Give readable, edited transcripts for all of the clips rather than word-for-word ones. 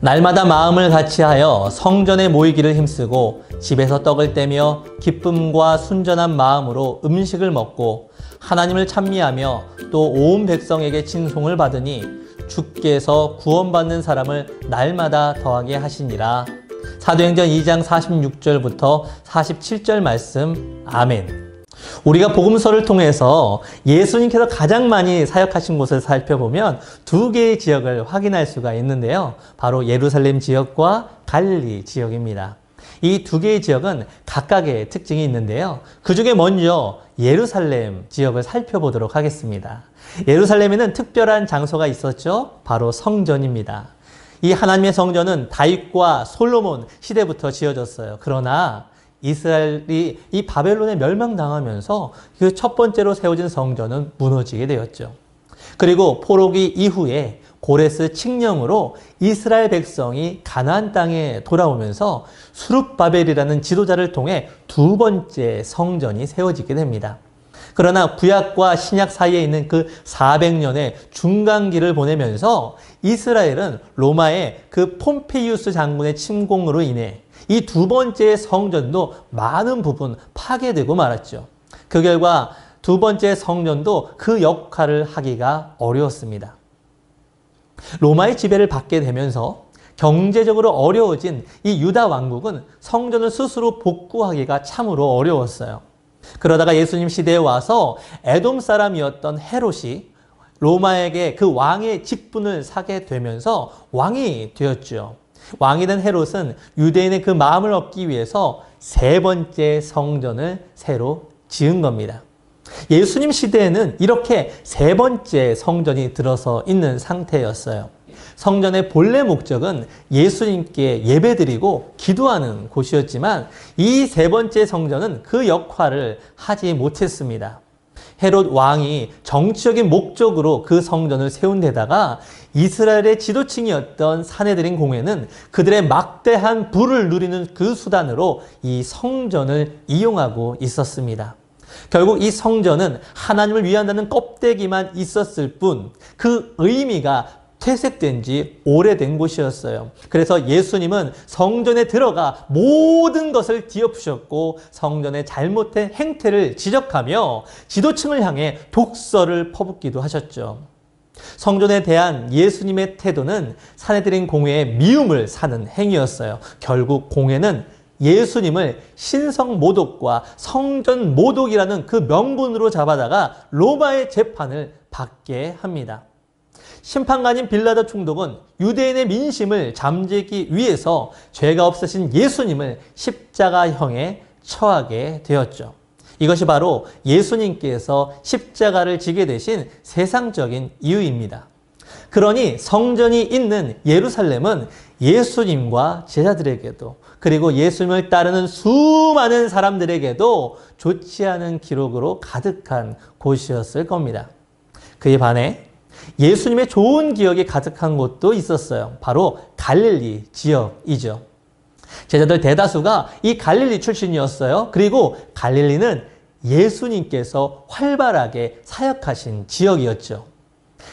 날마다 마음을 같이하여 성전에 모이기를 힘쓰고 집에서 떡을 떼며 기쁨과 순전한 마음으로 음식을 먹고 하나님을 찬미하며 또 온 백성에게 칭송을 받으니 주께서 구원받는 사람을 날마다 더하게 하시니라. 사도행전 2장 46절부터 47절 말씀. 아멘. 우리가 복음서를 통해서 예수님께서 가장 많이 사역하신 곳을 살펴보면 두 개의 지역을 확인할 수가 있는데요. 바로 예루살렘 지역과 갈릴리 지역입니다. 이 두 개의 지역은 각각의 특징이 있는데요. 그 중에 먼저 예루살렘 지역을 살펴보도록 하겠습니다. 예루살렘에는 특별한 장소가 있었죠. 바로 성전입니다. 이 하나님의 성전은 다윗과 솔로몬 시대부터 지어졌어요. 그러나 이스라엘이 이 바벨론에 멸망당하면서 그 첫 번째로 세워진 성전은 무너지게 되었죠. 그리고 포로기 이후에 고레스 칙령으로 이스라엘 백성이 가나안 땅에 돌아오면서 수룹바벨이라는 지도자를 통해 두 번째 성전이 세워지게 됩니다. 그러나 구약과 신약 사이에 있는 그 400년의 중간기를 보내면서 이스라엘은 로마의 그 폼페이우스 장군의 침공으로 인해 이 두 번째 성전도 많은 부분 파괴되고 말았죠. 그 결과 두 번째 성전도 그 역할을 하기가 어려웠습니다. 로마의 지배를 받게 되면서 경제적으로 어려워진 이 유다 왕국은 성전을 스스로 복구하기가 참으로 어려웠어요. 그러다가 예수님 시대에 와서 에돔 사람이었던 헤롯이 로마에게 그 왕의 직분을 사게 되면서 왕이 되었죠. 왕이 된 헤롯은 유대인의 그 마음을 얻기 위해서 세 번째 성전을 새로 지은 겁니다. 예수님 시대에는 이렇게 세 번째 성전이 들어서 있는 상태였어요. 성전의 본래 목적은 예수님께 예배드리고 기도하는 곳이었지만 이 세 번째 성전은 그 역할을 하지 못했습니다. 헤롯 왕이 정치적인 목적으로 그 성전을 세운 데다가 이스라엘의 지도층이었던 사내들인 공회는 그들의 막대한 부를 누리는 그 수단으로 이 성전을 이용하고 있었습니다. 결국 이 성전은 하나님을 위한다는 껍데기만 있었을 뿐 그 의미가 퇴색된 지 오래된 곳이었어요. 그래서 예수님은 성전에 들어가 모든 것을 뒤엎으셨고 성전의 잘못된 행태를 지적하며 지도층을 향해 독설을 퍼붓기도 하셨죠. 성전에 대한 예수님의 태도는 사내들인 공회의 미움을 사는 행위였어요. 결국 공회는 예수님을 신성 모독과 성전 모독이라는 그 명분으로 잡아다가 로마의 재판을 받게 합니다. 심판관인 빌라도 총독은 유대인의 민심을 잠재기 위해서 죄가 없으신 예수님을 십자가형에 처하게 되었죠. 이것이 바로 예수님께서 십자가를 지게 되신 세상적인 이유입니다. 그러니 성전이 있는 예루살렘은 예수님과 제자들에게도 그리고 예수님을 따르는 수많은 사람들에게도 좋지 않은 기록으로 가득한 곳이었을 겁니다. 그에 반해 예수님의 좋은 기억이 가득한 곳도 있었어요. 바로 갈릴리 지역이죠. 제자들 대다수가 이 갈릴리 출신이었어요. 그리고 갈릴리는 예수님께서 활발하게 사역하신 지역이었죠.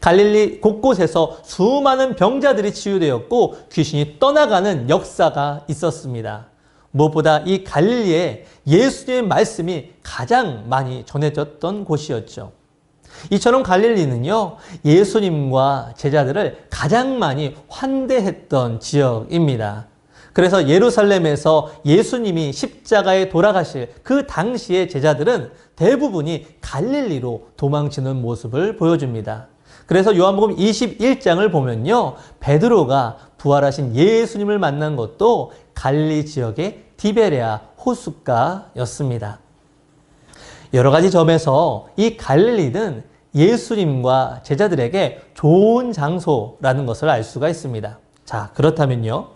갈릴리 곳곳에서 수많은 병자들이 치유되었고 귀신이 떠나가는 역사가 있었습니다. 무엇보다 이 갈릴리에 예수님의 말씀이 가장 많이 전해졌던 곳이었죠. 이처럼 갈릴리는요, 예수님과 제자들을 가장 많이 환대했던 지역입니다. 그래서 예루살렘에서 예수님이 십자가에 돌아가실 그 당시의 제자들은 대부분이 갈릴리로 도망치는 모습을 보여줍니다. 그래서 요한복음 21장을 보면요, 베드로가 부활하신 예수님을 만난 것도 갈릴리 지역의 디베레아 호숫가였습니다. 여러 가지 점에서 이 갈릴리는 예수님과 제자들에게 좋은 장소라는 것을 알 수가 있습니다. 자, 그렇다면요,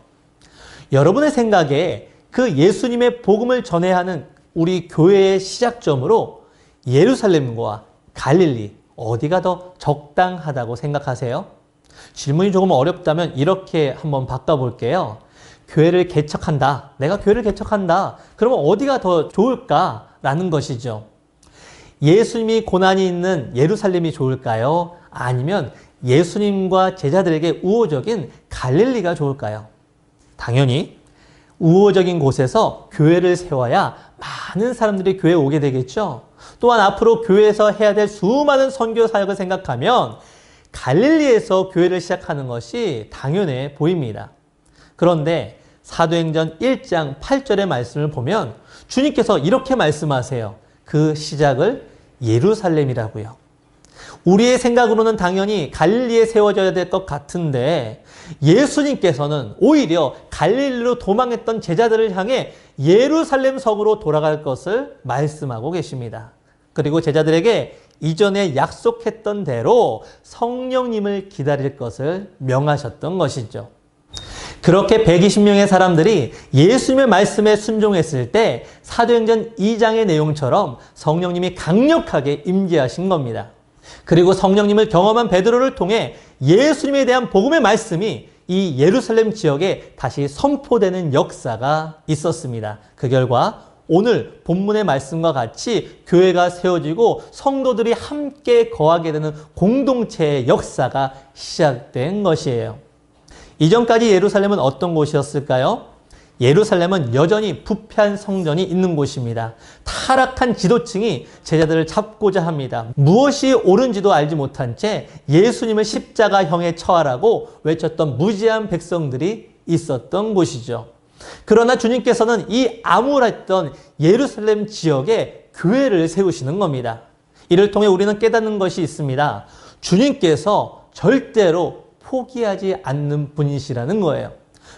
여러분의 생각에 그 예수님의 복음을 전해야 하는 우리 교회의 시작점으로 예루살렘과 갈릴리 어디가 더 적당하다고 생각하세요? 질문이 조금 어렵다면 이렇게 한번 바꿔볼게요. 교회를 개척한다. 내가 교회를 개척한다. 그러면 어디가 더 좋을까라는 것이죠. 예수님이 고난이 있는 예루살렘이 좋을까요? 아니면 예수님과 제자들에게 우호적인 갈릴리가 좋을까요? 당연히 우호적인 곳에서 교회를 세워야 많은 사람들이 교회에 오게 되겠죠. 또한 앞으로 교회에서 해야 될 수많은 선교 사역을 생각하면 갈릴리에서 교회를 시작하는 것이 당연해 보입니다. 그런데 사도행전 1장 8절의 말씀을 보면 주님께서 이렇게 말씀하세요. 그 시작을 예루살렘이라고요. 우리의 생각으로는 당연히 갈릴리에 세워져야 될 것 같은데 예수님께서는 오히려 갈릴리로 도망했던 제자들을 향해 예루살렘 성으로 돌아갈 것을 말씀하고 계십니다. 그리고 제자들에게 이전에 약속했던 대로 성령님을 기다릴 것을 명하셨던 것이죠. 그렇게 120명의 사람들이 예수님의 말씀에 순종했을 때 사도행전 2장의 내용처럼 성령님이 강력하게 임재하신 겁니다. 그리고 성령님을 경험한 베드로를 통해 예수님에 대한 복음의 말씀이 이 예루살렘 지역에 다시 선포되는 역사가 있었습니다. 그 결과 오늘 본문의 말씀과 같이 교회가 세워지고 성도들이 함께 거하게 되는 공동체의 역사가 시작된 것이에요. 이전까지 예루살렘은 어떤 곳이었을까요? 예루살렘은 여전히 부패한 성전이 있는 곳입니다. 타락한 지도층이 제자들을 잡고자 합니다. 무엇이 옳은지도 알지 못한 채 예수님을 십자가형에 처하라고 외쳤던 무지한 백성들이 있었던 곳이죠. 그러나 주님께서는 이 암울했던 예루살렘 지역에 교회를 세우시는 겁니다. 이를 통해 우리는 깨닫는 것이 있습니다. 주님께서 절대로 포기하지 않는 분이시라는 거예요.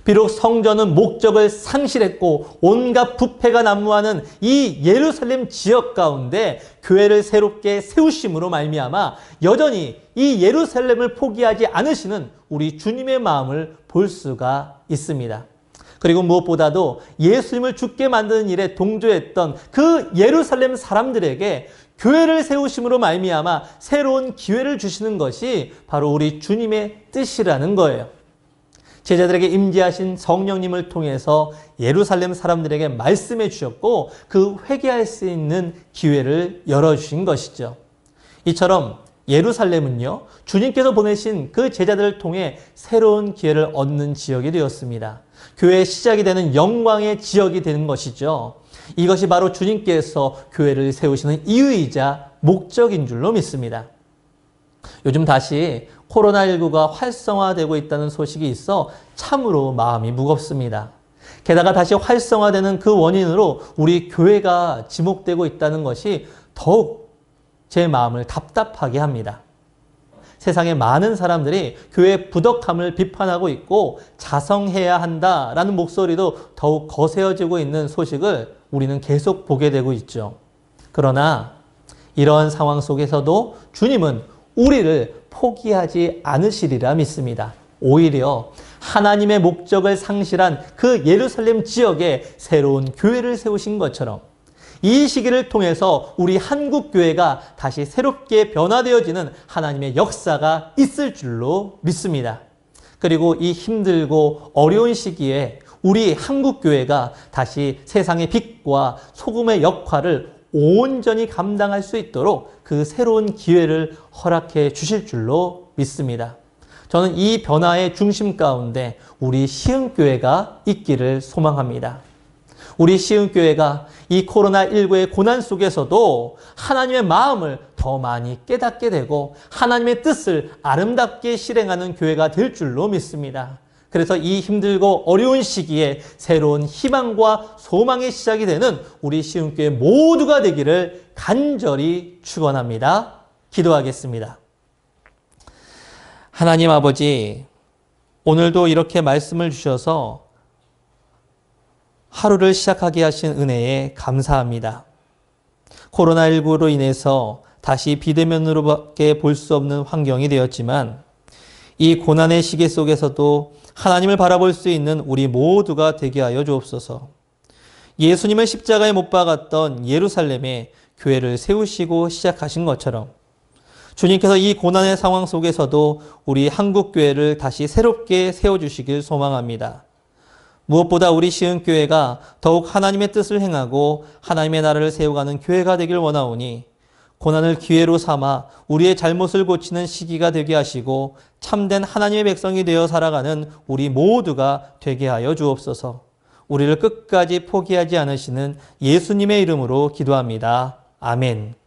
비록 성전은 목적을 상실했고 온갖 부패가 난무하는 이 예루살렘 지역 가운데 교회를 새롭게 세우심으로 말미암아 여전히 이 예루살렘을 포기하지 않으시는 우리 주님의 마음을 볼 수가 있습니다. 그리고 무엇보다도 예수님을 죽게 만드는 일에 동조했던 그 예루살렘 사람들에게 교회를 세우심으로 말미암아 새로운 기회를 주시는 것이 바로 우리 주님의 뜻이라는 거예요. 제자들에게 임재하신 성령님을 통해서 예루살렘 사람들에게 말씀해 주셨고 그 회개할 수 있는 기회를 열어주신 것이죠. 이처럼 예루살렘은요, 주님께서 보내신 그 제자들을 통해 새로운 기회를 얻는 지역이 되었습니다. 교회의 시작이 되는 영광의 지역이 되는 것이죠. 이것이 바로 주님께서 교회를 세우시는 이유이자 목적인 줄로 믿습니다. 요즘 다시 코로나19가 활성화되고 있다는 소식이 있어 참으로 마음이 무겁습니다. 게다가 다시 활성화되는 그 원인으로 우리 교회가 지목되고 있다는 것이 더욱 제 마음을 답답하게 합니다. 세상의 많은 사람들이 교회의 부덕함을 비판하고 있고 자성해야 한다라는 목소리도 더욱 거세어지고 있는 소식을 우리는 계속 보게 되고 있죠. 그러나 이러한 상황 속에서도 주님은 우리를 포기하지 않으시리라 믿습니다. 오히려 하나님의 목적을 상실한 그 예루살렘 지역에 새로운 교회를 세우신 것처럼 이 시기를 통해서 우리 한국교회가 다시 새롭게 변화되어지는 하나님의 역사가 있을 줄로 믿습니다. 그리고 이 힘들고 어려운 시기에 우리 한국교회가 다시 세상의 빛과 소금의 역할을 온전히 감당할 수 있도록 그 새로운 기회를 허락해 주실 줄로 믿습니다. 저는 이 변화의 중심 가운데 우리 시흥교회가 있기를 소망합니다. 우리 시흥교회가 이 코로나19의 고난 속에서도 하나님의 마음을 더 많이 깨닫게 되고 하나님의 뜻을 아름답게 실행하는 교회가 될 줄로 믿습니다. 그래서 이 힘들고 어려운 시기에 새로운 희망과 소망의 시작이 되는 우리 시흥교회 모두가 되기를 간절히 축원합니다. 기도하겠습니다. 하나님 아버지, 오늘도 이렇게 말씀을 주셔서 하루를 시작하게 하신 은혜에 감사합니다. 코로나19로 인해서 다시 비대면으로밖에 볼 수 없는 환경이 되었지만 이 고난의 시기 속에서도 하나님을 바라볼 수 있는 우리 모두가 되게 하여 주옵소서. 예수님을 십자가에 못 박았던 예루살렘에 교회를 세우시고 시작하신 것처럼 주님께서 이 고난의 상황 속에서도 우리 한국교회를 다시 새롭게 세워주시길 소망합니다. 무엇보다 우리 시흥교회가 더욱 하나님의 뜻을 행하고 하나님의 나라를 세워가는 교회가 되길 원하오니 고난을 기회로 삼아 우리의 잘못을 고치는 시기가 되게 하시고 참된 하나님의 백성이 되어 살아가는 우리 모두가 되게 하여 주옵소서. 우리를 끝까지 포기하지 않으시는 예수님의 이름으로 기도합니다. 아멘.